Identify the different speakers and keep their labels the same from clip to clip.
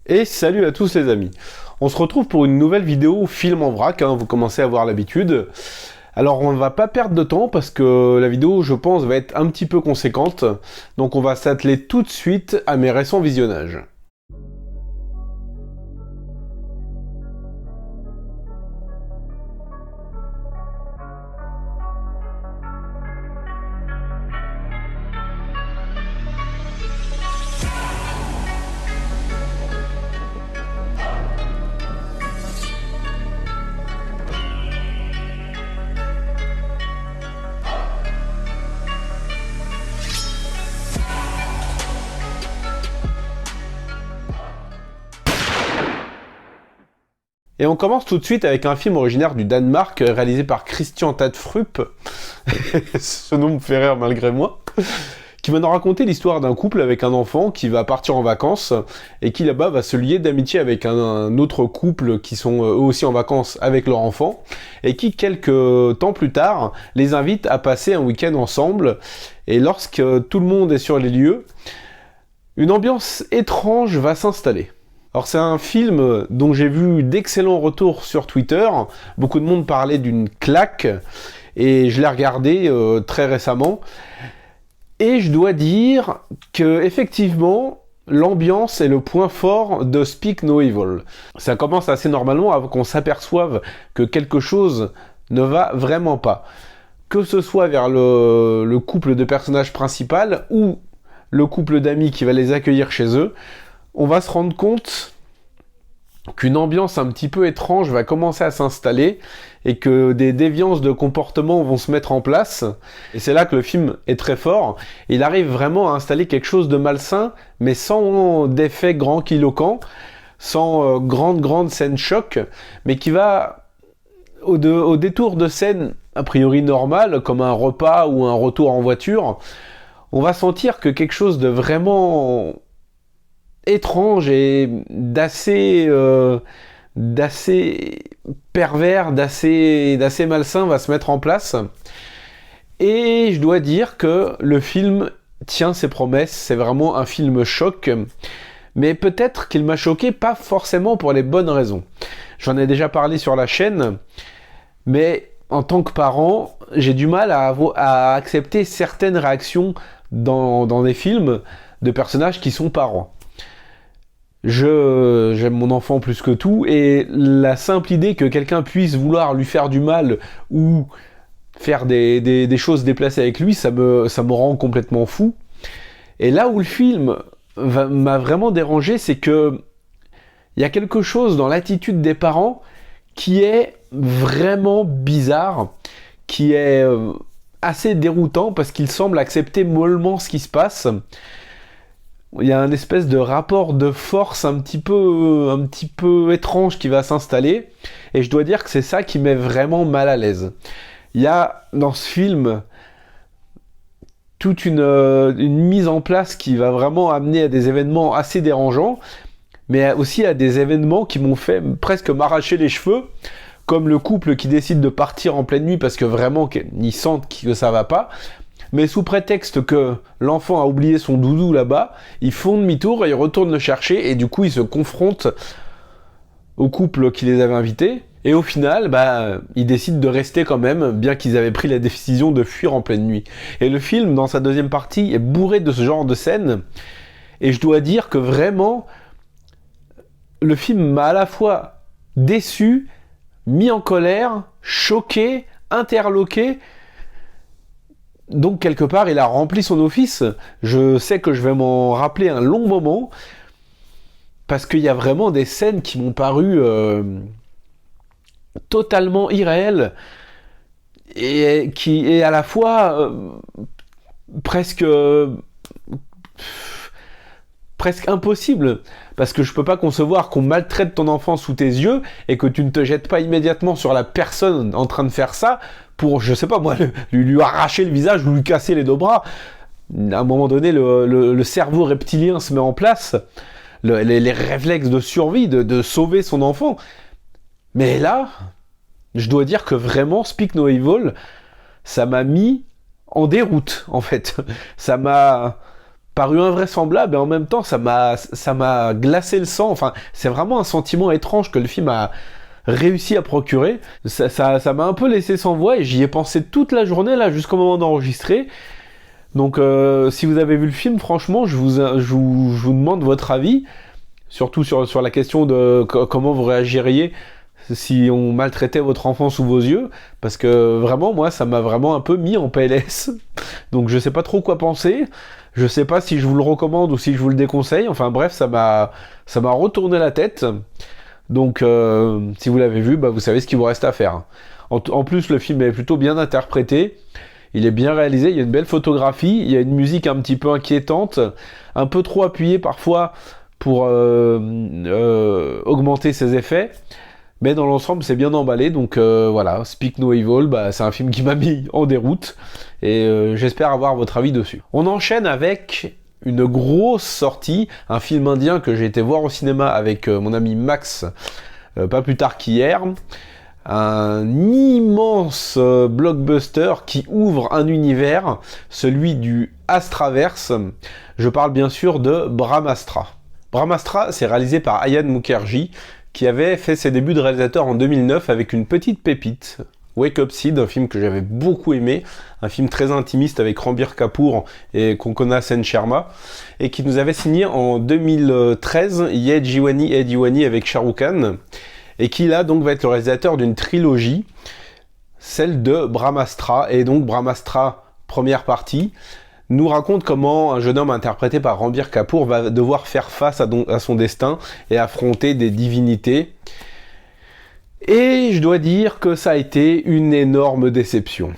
Speaker 1: Et salut à tous les amis. On se retrouve pour une nouvelle vidéo film en vrac, vous commencez à avoir l'habitude. Alors on ne va pas perdre de temps parce que la vidéo, je pense, va être un petit peu conséquente. Donc on va s'atteler tout de suite à mes récents visionnages. Et on commence tout de suite avec un film originaire du Danemark, réalisé par Christian Tadfrup, ce nom me fait rire malgré moi, qui va nous raconter l'histoire d'un couple avec un enfant qui va partir en vacances, et qui là-bas va se lier d'amitié avec un autre couple qui sont eux aussi en vacances avec leur enfant, et qui quelques temps plus tard les invite à passer un week-end ensemble, et lorsque tout le monde est sur les lieux, une ambiance étrange va s'installer. Alors c'est un film dont j'ai vu d'excellents retours sur Twitter, beaucoup de monde parlait d'une claque, et je l'ai regardé très récemment, et je dois dire que effectivement l'ambiance est le point fort de Speak No Evil. Ça commence assez normalement avant qu'on s'aperçoive que quelque chose ne va vraiment pas. Que ce soit vers le couple de personnages principal ou le couple d'amis qui va les accueillir chez eux, on va se rendre compte qu'une ambiance un petit peu étrange va commencer à s'installer et que des déviances de comportement vont se mettre en place. Et c'est là que le film est très fort. Il arrive vraiment à installer quelque chose de malsain, mais sans d'effet grandiloquent, sans grande scène choc, mais qui va, au détour de scènes a priori normales, comme un repas ou un retour en voiture, on va sentir que quelque chose de vraiment étrange et d'assez pervers, d'assez malsain va se mettre en place. Et je dois dire que le film tient ses promesses, c'est vraiment un film choc, mais peut-être qu'il m'a choqué pas forcément pour les bonnes raisons. J'en ai déjà parlé sur la chaîne, mais en tant que parent, j'ai du mal à accepter certaines réactions dans des films de personnages qui sont parents. J'aime mon enfant plus que tout, et la simple idée que quelqu'un puisse vouloir lui faire du mal ou faire des choses déplacées avec lui, ça me rend complètement fou. Et là où le film m'a vraiment dérangé, c'est que il y a quelque chose dans l'attitude des parents qui est vraiment bizarre, qui est assez déroutant parce qu'ils semblent accepter mollement ce qui se passe. Il y a un espèce de rapport de force un petit peu étrange qui va s'installer, et je dois dire que c'est ça qui met vraiment mal à l'aise. Il y a dans ce film toute une mise en place qui va vraiment amener à des événements assez dérangeants, mais aussi à des événements qui m'ont fait presque m'arracher les cheveux, comme le couple qui décide de partir en pleine nuit parce que vraiment ils sentent que ça va pas. Mais sous prétexte que l'enfant a oublié son doudou là-bas, ils font demi-tour et ils retournent le chercher, et du coup ils se confrontent au couple qui les avait invités, et au final, ils décident de rester quand même, bien qu'ils avaient pris la décision de fuir en pleine nuit. Et le film, dans sa deuxième partie, est bourré de ce genre de scènes, et je dois dire que vraiment, le film m'a à la fois déçu, mis en colère, choqué, interloqué. Donc quelque part, il a rempli son office. Je sais que je vais m'en rappeler un long moment, parce qu'il y a vraiment des scènes qui m'ont paru totalement irréelles, et qui est à la fois presque impossible, parce que je peux pas concevoir qu'on maltraite ton enfant sous tes yeux et que tu ne te jettes pas immédiatement sur la personne en train de faire ça pour, je sais pas moi, lui arracher le visage ou lui casser les deux bras. À un moment donné, le cerveau reptilien se met en place, les réflexes de survie, de sauver son enfant. Mais là, je dois dire que vraiment, Speak No Evil, ça m'a mis en déroute, en fait. Ça m'a paru invraisemblable, et en même temps, ça m'a glacé le sang. Enfin, c'est vraiment un sentiment étrange que le film a réussi à procurer. Ça m'a un peu laissé sans voix, et j'y ai pensé toute la journée, là, jusqu'au moment d'enregistrer. Donc, si vous avez vu le film, franchement, je vous demande votre avis, surtout sur la question de comment vous réagiriez si on maltraitait votre enfant sous vos yeux, parce que vraiment, moi, ça m'a vraiment un peu mis en PLS. Donc, je sais pas trop quoi penser. Je sais pas si je vous le recommande ou si je vous le déconseille. Enfin bref, ça m'a retourné la tête. Donc, si vous l'avez vu, bah, vous savez ce qu'il vous reste à faire. En plus, le film est plutôt bien interprété. Il est bien réalisé, il y a une belle photographie, il y a une musique un petit peu inquiétante, un peu trop appuyée parfois pour augmenter ses effets. Mais dans l'ensemble, c'est bien emballé. Donc voilà, Speak No Evil, bah, c'est un film qui m'a mis en déroute. Et j'espère avoir votre avis dessus. On enchaîne avec une grosse sortie, un film indien que j'ai été voir au cinéma avec mon ami Max, pas plus tard qu'hier. Un immense blockbuster qui ouvre un univers, celui du Astraverse. Je parle bien sûr de Brahmastra. Brahmastra, c'est réalisé par Ayan Mukherjee, qui avait fait ses débuts de réalisateur en 2009 avec une petite pépite, Wake Up Sid, un film que j'avais beaucoup aimé, un film très intimiste avec Ranbir Kapoor et Konkona Sen Sharma, et qui nous avait signé en 2013 Ye Jiwani Hai Diwani avec Shah Rukh Khan, et qui là donc va être le réalisateur d'une trilogie, celle de Brahmastra. Et donc Brahmastra, première partie, nous raconte comment un jeune homme interprété par Ranbir Kapoor va devoir faire face à son destin et affronter des divinités. Et je dois dire que ça a été une énorme déception.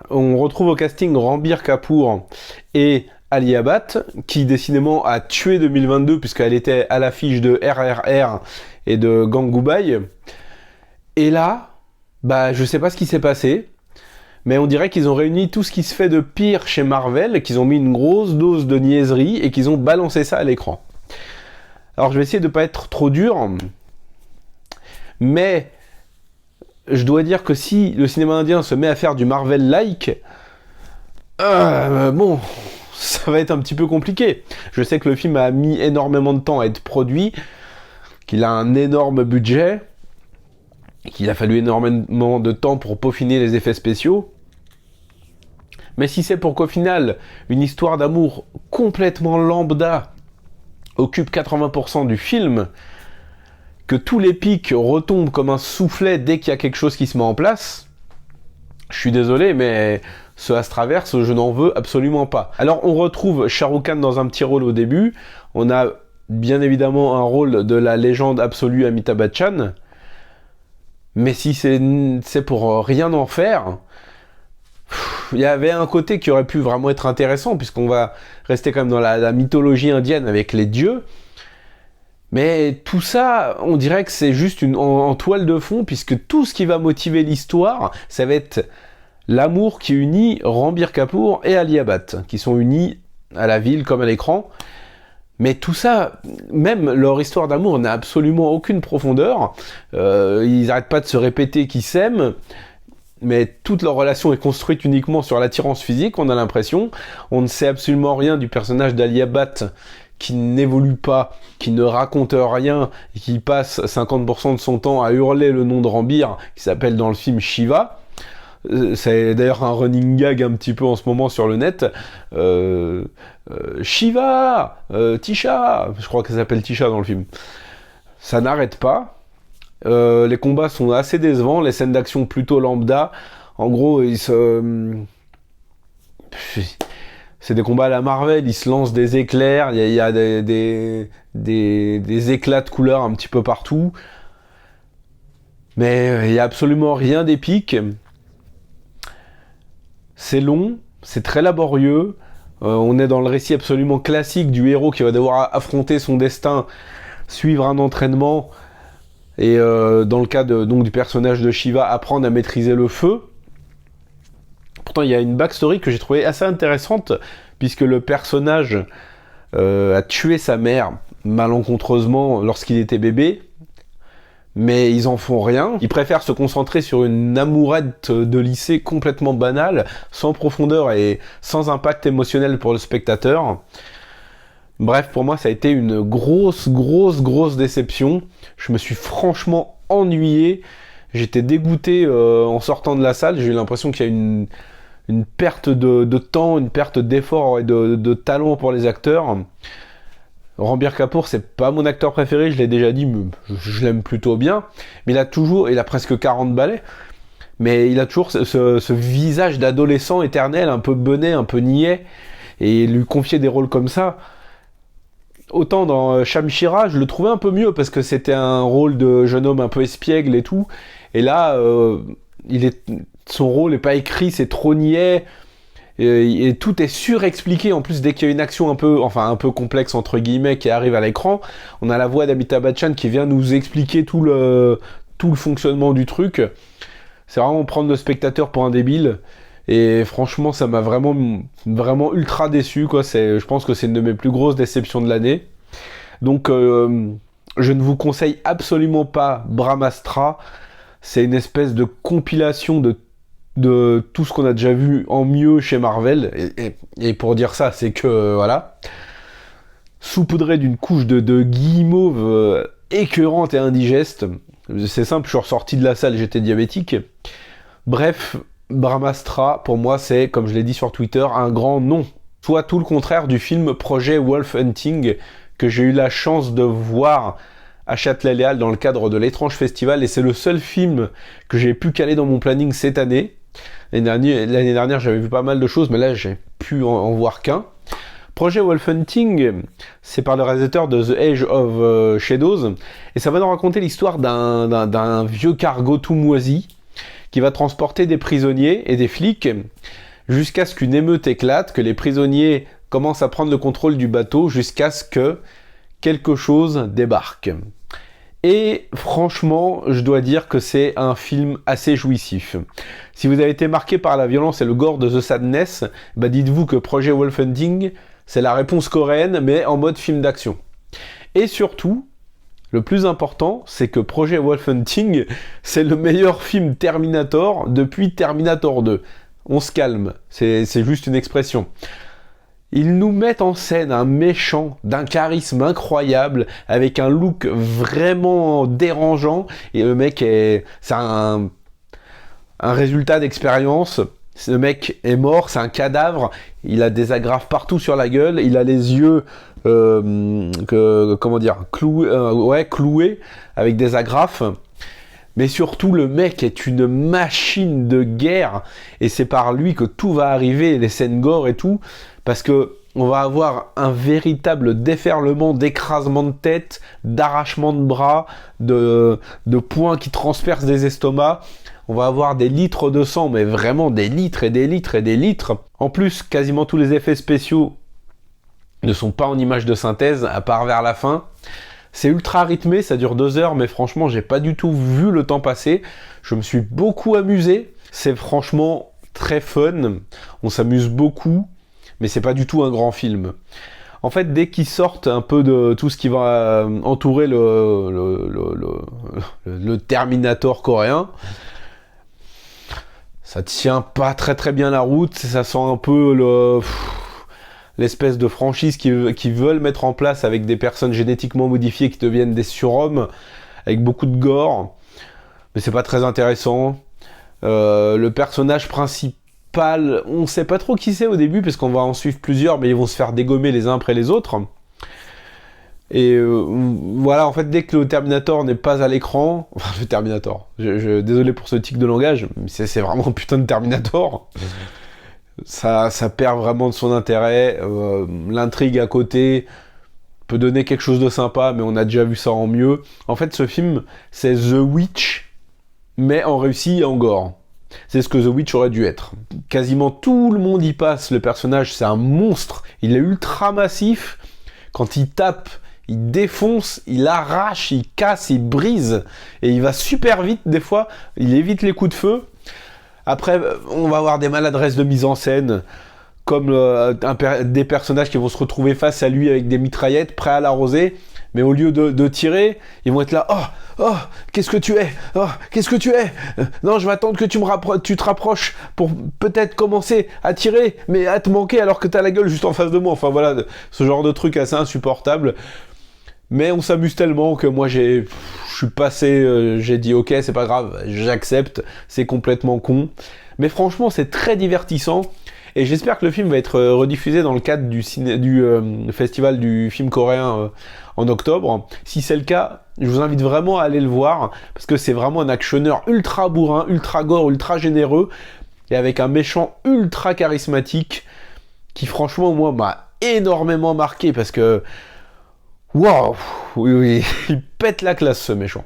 Speaker 1: On retrouve au casting Ranbir Kapoor et Alia Bhatt, qui décidément a tué 2022 puisqu'elle était à l'affiche de RRR et de Gangubai. Et là, bah je sais pas ce qui s'est passé, mais on dirait qu'ils ont réuni tout ce qui se fait de pire chez Marvel, qu'ils ont mis une grosse dose de niaiserie et qu'ils ont balancé ça à l'écran. Alors je vais essayer de pas être trop dur, mais je dois dire que si le cinéma indien se met à faire du Marvel-like, bon, ça va être un petit peu compliqué. Je sais que le film a mis énormément de temps à être produit, qu'il a un énorme budget, qu'il a fallu énormément de temps pour peaufiner les effets spéciaux. Mais si c'est pour qu'au final, une histoire d'amour complètement lambda occupe 80% du film, que tous les pics retombent comme un soufflet dès qu'il y a quelque chose qui se met en place, je suis désolé, mais ce Astraverse, je n'en veux absolument pas. Alors on retrouve Shah Rukh Khan dans un petit rôle au début, on a bien évidemment un rôle de la légende absolue Amitabh Bachchan, mais si c'est pour rien en faire, il y avait un côté qui aurait pu vraiment être intéressant, puisqu'on va rester quand même dans la mythologie indienne avec les dieux, mais tout ça, on dirait que c'est juste en toile de fond, puisque tout ce qui va motiver l'histoire, ça va être l'amour qui unit Ranbir Kapoor et Alia Bhatt, qui sont unis à la ville comme à l'écran. Mais tout ça, même leur histoire d'amour n'a absolument aucune profondeur. Ils n'arrêtent pas de se répéter qu'ils s'aiment, mais toute leur relation est construite uniquement sur l'attirance physique, on a l'impression. On ne sait absolument rien du personnage d'Alia Bhatt, qui n'évolue pas, qui ne raconte rien, et qui passe 50% de son temps à hurler le nom de Ranbir, qui s'appelle dans le film Shiva. C'est d'ailleurs un running gag un petit peu en ce moment sur le net. Shiva, Tisha, je crois qu'elle s'appelle Tisha dans le film. Ça n'arrête pas. Les combats sont assez décevants, les scènes d'action plutôt lambda. En gros, c'est des combats à la Marvel, ils se lancent des éclairs, il y a des éclats de couleurs un petit peu partout. Mais il n'y a absolument rien d'épique. C'est long, c'est très laborieux. On est dans le récit absolument classique du héros qui va devoir affronter son destin, suivre un entraînement, et dans le cas donc du personnage de Shiva, apprendre à maîtriser le feu. Pourtant, il y a une backstory que j'ai trouvée assez intéressante, puisque le personnage a tué sa mère malencontreusement lorsqu'il était bébé, mais ils en font rien. Ils préfèrent se concentrer sur une amourette de lycée complètement banale, sans profondeur et sans impact émotionnel pour le spectateur. Bref, pour moi, ça a été une grosse déception. Je me suis franchement ennuyé. J'étais dégoûté en sortant de la salle. J'ai eu l'impression qu'il y a une perte de temps, une perte d'effort et de talent pour les acteurs. Ranbir Kapoor, c'est pas mon acteur préféré, je l'ai déjà dit, mais je l'aime plutôt bien. Mais il a presque 40 balais. Mais il a toujours ce visage d'adolescent éternel, un peu benet, un peu niais. Et lui confier des rôles comme ça... Autant dans Shamshira, je le trouvais un peu mieux parce que c'était un rôle de jeune homme un peu espiègle et tout. Et là, son rôle est pas écrit, c'est trop niais. Et tout est surexpliqué. En plus, dès qu'il y a une action un peu complexe entre guillemets qui arrive à l'écran, on a la voix d'Amitabh Bachchan qui vient nous expliquer tout le fonctionnement du truc. C'est vraiment prendre le spectateur pour un débile. Et franchement, ça m'a vraiment ultra déçu, quoi. Je pense que c'est une de mes plus grosses déceptions de l'année. Donc, je ne vous conseille absolument pas Brahmastra. C'est une espèce de compilation de tout ce qu'on a déjà vu en mieux chez Marvel. Et pour dire ça, c'est que, voilà, saupoudré d'une couche de guimauve écœurante et indigeste. C'est simple, je suis ressorti de la salle, j'étais diabétique. Bref... Brahmastra, pour moi, c'est, comme je l'ai dit sur Twitter, un grand non. Soit tout le contraire du film Projet Wolf Hunting, que j'ai eu la chance de voir à Châtelet-Léal dans le cadre de l'étrange festival, et c'est le seul film que j'ai pu caler dans mon planning cette année. L'année dernière, j'avais vu pas mal de choses, mais là, j'ai pu en voir qu'un. Projet Wolf Hunting, c'est par le réalisateur de The Age of Shadows, et ça va nous raconter l'histoire d'un vieux cargo tout moisi, qui va transporter des prisonniers et des flics jusqu'à ce qu'une émeute éclate, que les prisonniers commencent à prendre le contrôle du bateau jusqu'à ce que quelque chose débarque. Et franchement, je dois dire que c'est un film assez jouissif. Si vous avez été marqué par la violence et le gore de The Sadness, dites-vous que Projet Wolf Hunting, c'est la réponse coréenne, mais en mode film d'action. Et surtout, le plus important, c'est que Projet Wolf Hunting, c'est le meilleur film Terminator depuis Terminator 2. On se calme, c'est juste une expression. Ils nous mettent en scène un méchant d'un charisme incroyable, avec un look vraiment dérangeant, et le mec c'est un résultat d'expérience. Ce mec est mort, c'est un cadavre, il a des agrafes partout sur la gueule, il a les yeux cloués avec des agrafes. Mais surtout, le mec est une machine de guerre, et c'est par lui que tout va arriver, les scènes gore et tout, parce que on va avoir un véritable déferlement d'écrasement de tête, d'arrachement de bras, de poings qui transpercent des estomacs. On va avoir des litres de sang, mais vraiment des litres et des litres et des litres. En plus, quasiment tous les effets spéciaux ne sont pas en images de synthèse, à part vers la fin. C'est ultra rythmé, ça dure 2 heures, mais franchement, j'ai pas du tout vu le temps passer. Je me suis beaucoup amusé. C'est franchement très fun. On s'amuse beaucoup, mais c'est pas du tout un grand film. En fait, dès qu'ils sortent un peu de tout ce qui va entourer le Terminator coréen, ça tient pas très bien la route, ça sent un peu l'espèce de franchise qu'ils veulent mettre en place avec des personnes génétiquement modifiées qui deviennent des surhommes, avec beaucoup de gore, mais c'est pas très intéressant. Le personnage principal, on sait pas trop qui c'est au début, parce qu'on va en suivre plusieurs, mais ils vont se faire dégommer les uns après les autres. Et voilà, en fait, dès que le Terminator n'est pas à l'écran, enfin le Terminator, désolé pour ce tic de langage, mais c'est vraiment un putain de Terminator. Ça perd vraiment de son intérêt. L'intrigue à côté peut donner quelque chose de sympa, mais on a déjà vu ça en mieux. En fait, ce film, c'est The Witch, mais en réussi et en gore. C'est ce que The Witch aurait dû être. Quasiment tout le monde y passe. Le personnage, c'est un monstre. Il est ultra massif. Quand il tape, il défonce, il arrache, il casse, il brise. Et il va super vite des fois. Il évite les coups de feu. Après, on va avoir des maladresses de mise en scène, comme des personnages qui vont se retrouver face à lui avec des mitraillettes, prêts à l'arroser. Mais au lieu de tirer, ils vont être là, oh, qu'est-ce que tu es? Oh, qu'est-ce que tu es? Non, je vais attendre que tu te rapproches pour peut-être commencer à tirer, mais à te manquer alors que t'as la gueule juste en face de moi. Enfin voilà, ce genre de truc assez insupportable. Mais on s'amuse tellement que moi je suis passé, j'ai dit ok, c'est pas grave, j'accepte, c'est complètement con. Mais franchement, c'est très divertissant. Et j'espère que le film va être rediffusé dans le cadre du festival du film coréen en octobre. Si c'est le cas, je vous invite vraiment à aller le voir, parce que c'est vraiment un actionneur ultra bourrin, ultra gore, ultra généreux, et avec un méchant ultra charismatique, qui franchement, moi, m'a énormément marqué, parce que... Waouh, oui, il pète la classe, ce méchant.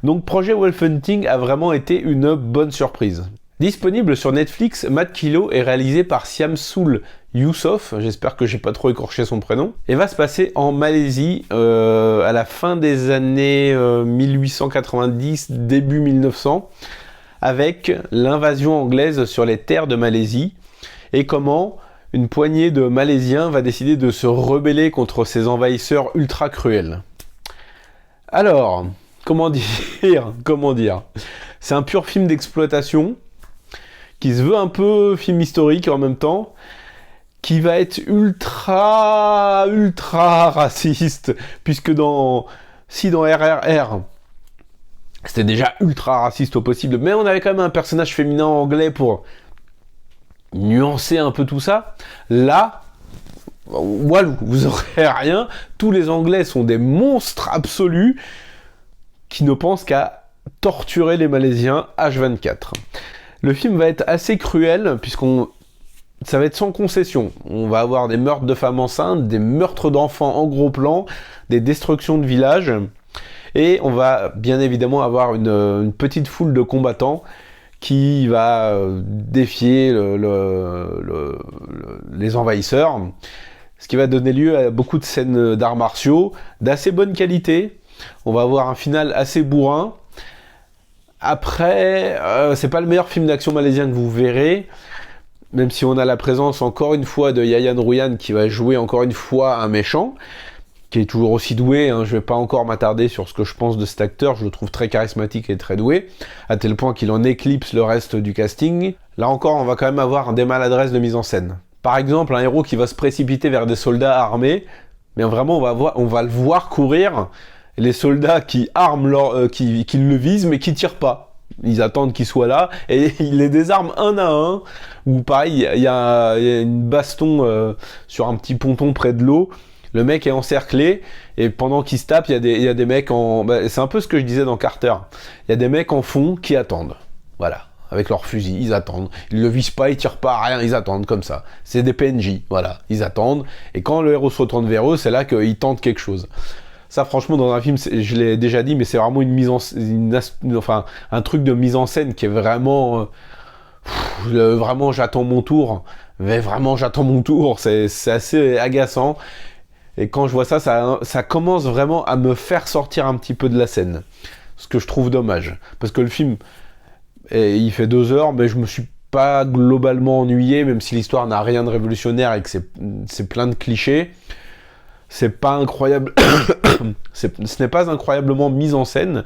Speaker 1: Donc Projet Wolf Hunting a vraiment été une bonne surprise. Disponible sur Netflix, Mad Kilo est réalisé par Syamsul Youssof, j'espère que j'ai pas trop écorché son prénom, et va se passer en Malaisie à la fin des années 1890, début 1900, avec l'invasion anglaise sur les terres de Malaisie, et comment une poignée de Malaisiens va décider de se rebeller contre ces envahisseurs ultra cruels. Alors, comment dire, c'est un pur film d'exploitation, qui se veut un peu film historique en même temps, qui va être ultra raciste, puisque dans RRR, c'était déjà ultra raciste au possible, mais on avait quand même un personnage féminin anglais pour nuancer un peu tout ça. Là, walou, vous aurez rien, tous les Anglais sont des monstres absolus, qui ne pensent qu'à torturer les Malaisiens H24. Le film va être assez cruel, ça va être sans concession. On va avoir des meurtres de femmes enceintes, des meurtres d'enfants en gros plan, des destructions de villages, et on va bien évidemment avoir une petite foule de combattants qui va défier les envahisseurs, ce qui va donner lieu à beaucoup de scènes d'arts martiaux d'assez bonne qualité. On va avoir un final assez bourrin. Après, c'est pas le meilleur film d'action malaisien que vous verrez, même si on a la présence encore une fois de Yayan Ruhian qui va jouer encore une fois un méchant, qui est toujours aussi doué, hein. Je vais pas encore m'attarder sur ce que je pense de cet acteur, je le trouve très charismatique et très doué, à tel point qu'il en éclipse le reste du casting. Là encore, on va quand même avoir des maladresses de mise en scène. Par exemple, un héros qui va se précipiter vers des soldats armés, mais vraiment on va le voir courir, les soldats qui arment qui le visent mais qui tirent pas. Ils attendent qu'il soit là et il les désarme un à un. Ou pareil, il y a une baston sur un petit ponton près de l'eau. Le mec est encerclé et pendant qu'il se tape, il y a des mecs c'est un peu ce que je disais dans Carter. Il y a des mecs en fond qui attendent. Voilà. Avec leurs fusils, ils attendent. Ils le visent pas, ils tirent pas, rien, ils attendent comme ça. C'est des PNJ, voilà. Ils attendent. Et quand le héros se retourne vers eux, c'est là qu'ils tentent quelque chose. Ça, franchement, dans un film, je l'ai déjà dit, mais c'est vraiment un truc de mise en scène qui est vraiment... vraiment, j'attends mon tour. Mais vraiment, j'attends mon tour. C'est assez agaçant. Et quand je vois ça, ça commence vraiment à me faire sortir un petit peu de la scène. Ce que je trouve dommage. Parce que le film, il fait 2 heures, mais je me suis pas globalement ennuyé, même si l'histoire n'a rien de révolutionnaire et que c'est plein de clichés. C'est pas incroyable. Ce n'est pas incroyablement mis en scène,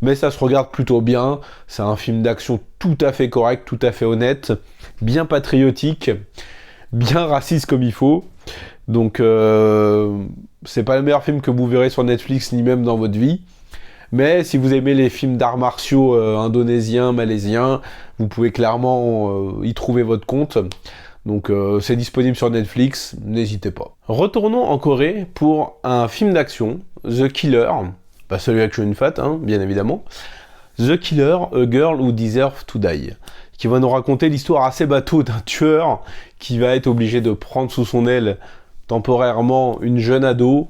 Speaker 1: mais ça se regarde plutôt bien. C'est un film d'action tout à fait correct, tout à fait honnête, bien patriotique, bien raciste comme il faut. Donc c'est pas le meilleur film que vous verrez sur Netflix ni même dans votre vie. Mais si vous aimez les films d'arts martiaux indonésiens, malaisiens, vous pouvez clairement y trouver votre compte. Donc c'est disponible sur Netflix, n'hésitez pas. Retournons en Corée pour un film d'action, The Killer, pas celui avec Chow Yun-fat, hein, bien évidemment. The Killer, A Girl Who Deserves to Die, qui va nous raconter l'histoire assez bateau d'un tueur qui va être obligé de prendre sous son aile temporairement une jeune ado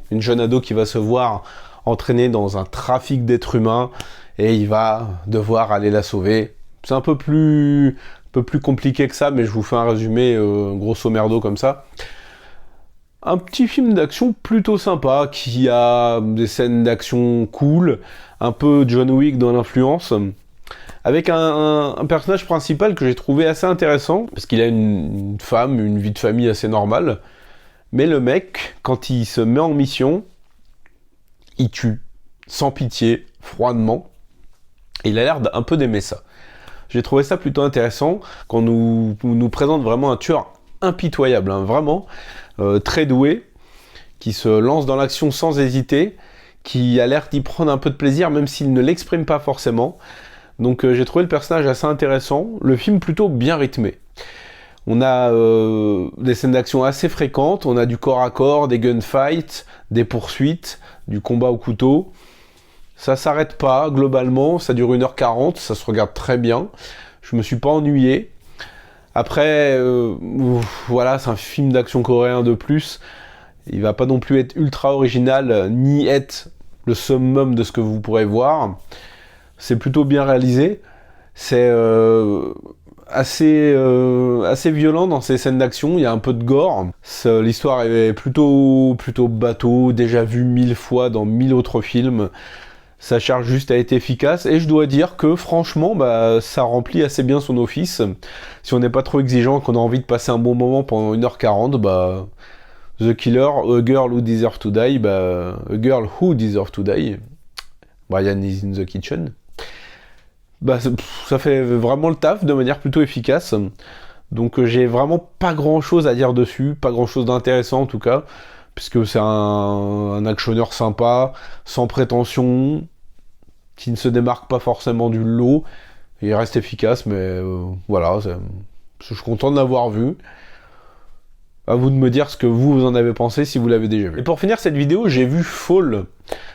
Speaker 1: qui va se voir entraînée dans un trafic d'êtres humains et il va devoir aller la sauver. C'est un peu plus compliqué que ça, mais je vous fais un résumé grosso merdo comme ça. Un petit film d'action plutôt sympa, qui a des scènes d'action cool, un peu John Wick dans l'influence, avec un personnage principal que j'ai trouvé assez intéressant, parce qu'il a une femme, une vie de famille assez normale, mais le mec, quand il se met en mission, il tue, sans pitié, froidement. Et il a l'air d'un peu d'aimer ça. J'ai trouvé ça plutôt intéressant quand nous présente vraiment un tueur impitoyable, hein, vraiment très doué, qui se lance dans l'action sans hésiter, qui a l'air d'y prendre un peu de plaisir, même s'il ne l'exprime pas forcément. Donc j'ai trouvé le personnage assez intéressant, le film plutôt bien rythmé. On a des scènes d'action assez fréquentes, on a du corps à corps, des gunfights, des poursuites, du combat au couteau. Ça s'arrête pas, globalement, ça dure 1h40, ça se regarde très bien. Je me suis pas ennuyé. Après, voilà, c'est un film d'action coréen de plus. Il va pas non plus être ultra original, ni être le summum de ce que vous pourrez voir. C'est plutôt bien réalisé. C'est assez violent dans ces scènes d'action. Il y a un peu de gore. L'histoire est plutôt bateau, déjà vu 1000 fois dans 1000 autres films. Ça cherche juste à être efficace et je dois dire que franchement ça remplit assez bien son office. Si on n'est pas trop exigeant, qu'on a envie de passer un bon moment pendant 1h40, The Killer, A Girl Who Deserves to Die, A Girl Who Deserves to Die, Brian is in the Kitchen, ça fait vraiment le taf de manière plutôt efficace. Donc j'ai vraiment pas grand chose à dire dessus, pas grand chose d'intéressant en tout cas, puisque c'est un actionneur sympa, sans prétention, qui ne se démarque pas forcément du lot, il reste efficace, mais voilà, je suis content de l'avoir vu. À vous de me dire ce que vous en avez pensé, si vous l'avez déjà vu. Et pour finir cette vidéo, j'ai vu Fall,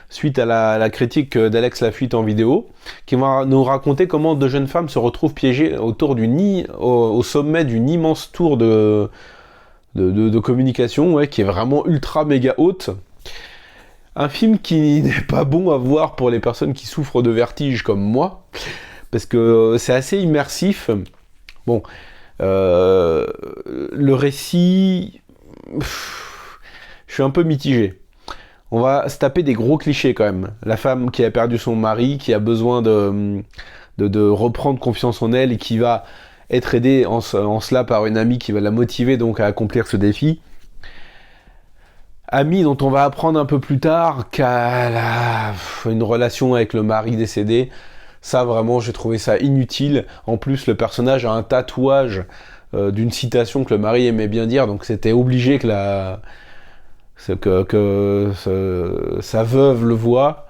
Speaker 1: suite à la critique d'Alex Lafuite en vidéo, qui va nous raconter comment deux jeunes femmes se retrouvent piégées au sommet d'une immense tour de communication, qui est vraiment ultra méga haute. Un film qui n'est pas bon à voir pour les personnes qui souffrent de vertige comme moi, parce que c'est assez immersif. Bon, le récit, je suis un peu mitigé. On va se taper des gros clichés quand même. La femme qui a perdu son mari, qui a besoin de reprendre confiance en elle et qui va être aidée en cela par une amie qui va la motiver donc à accomplir ce défi. Amie dont on va apprendre un peu plus tard qu'elle a une relation avec le mari décédé. Ça vraiment, j'ai trouvé ça inutile. En plus, le personnage a un tatouage d'une citation que le mari aimait bien dire, donc c'était obligé que sa veuve le voie.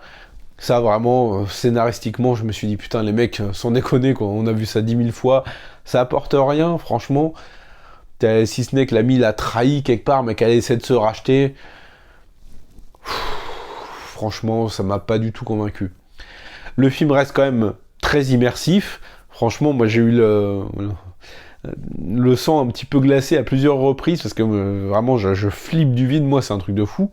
Speaker 1: Ça vraiment, scénaristiquement, je me suis dit putain les mecs, sans déconner quoi, on a vu ça 10 000 fois, ça apporte rien franchement, si ce n'est que l'ami l'a trahi quelque part mais qu'elle essaie de se racheter. Franchement, ça m'a pas du tout convaincu. Le film reste quand même très immersif, franchement moi j'ai eu le sang un petit peu glacé à plusieurs reprises parce que vraiment je flippe du vide, moi c'est un truc de fou.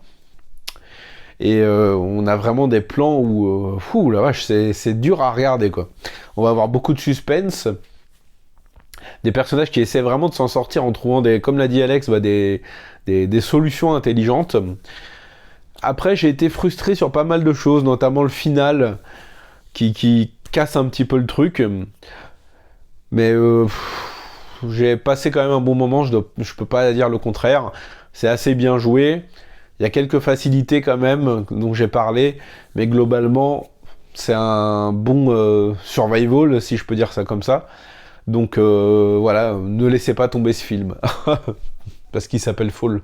Speaker 1: Et on a vraiment des plans où, la vache, c'est dur à regarder quoi. On va avoir beaucoup de suspense, des personnages qui essaient vraiment de s'en sortir en trouvant comme l'a dit Alex, des solutions intelligentes. Après, j'ai été frustré sur pas mal de choses, notamment le final qui casse un petit peu le truc. Mais j'ai passé quand même un bon moment, je peux pas dire le contraire. C'est assez bien joué. Il y a quelques facilités quand même dont j'ai parlé, mais globalement, c'est un bon survival, si je peux dire ça comme ça. Donc voilà, ne laissez pas tomber ce film, parce qu'il s'appelle Fall.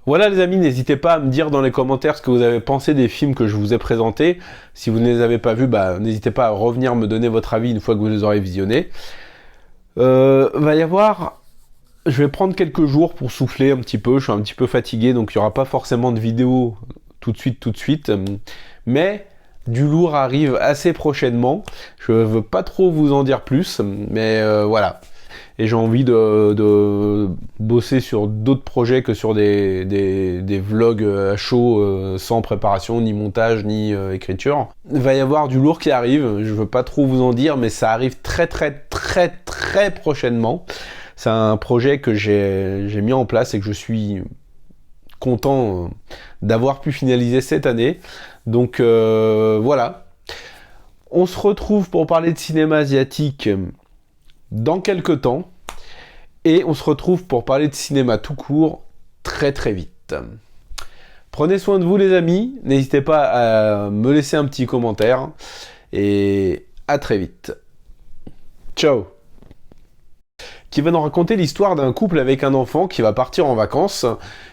Speaker 1: Voilà les amis, n'hésitez pas à me dire dans les commentaires ce que vous avez pensé des films que je vous ai présentés. Si vous ne les avez pas vus, n'hésitez pas à revenir me donner votre avis une fois que vous les aurez visionnés. Va y avoir... Je vais prendre quelques jours pour souffler un petit peu, je suis un petit peu fatigué, donc il n'y aura pas forcément de vidéo tout de suite, mais du lourd arrive assez prochainement. Je veux pas trop vous en dire plus, mais voilà. Et j'ai envie de bosser sur d'autres projets que sur des vlogs à chaud, sans préparation, ni montage, ni écriture. Il va y avoir du lourd qui arrive, je veux pas trop vous en dire, mais ça arrive très prochainement. C'est un projet que j'ai mis en place et que je suis content d'avoir pu finaliser cette année. Donc voilà. On se retrouve pour parler de cinéma asiatique dans quelques temps. Et on se retrouve pour parler de cinéma tout court très vite. Prenez soin de vous les amis, n'hésitez pas à me laisser un petit commentaire, et à très vite. Ciao. Qui va nous raconter l'histoire d'un couple avec un enfant qui va partir en vacances,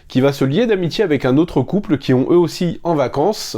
Speaker 1: qui va se lier d'amitié avec un autre couple qui ont eux aussi en vacances.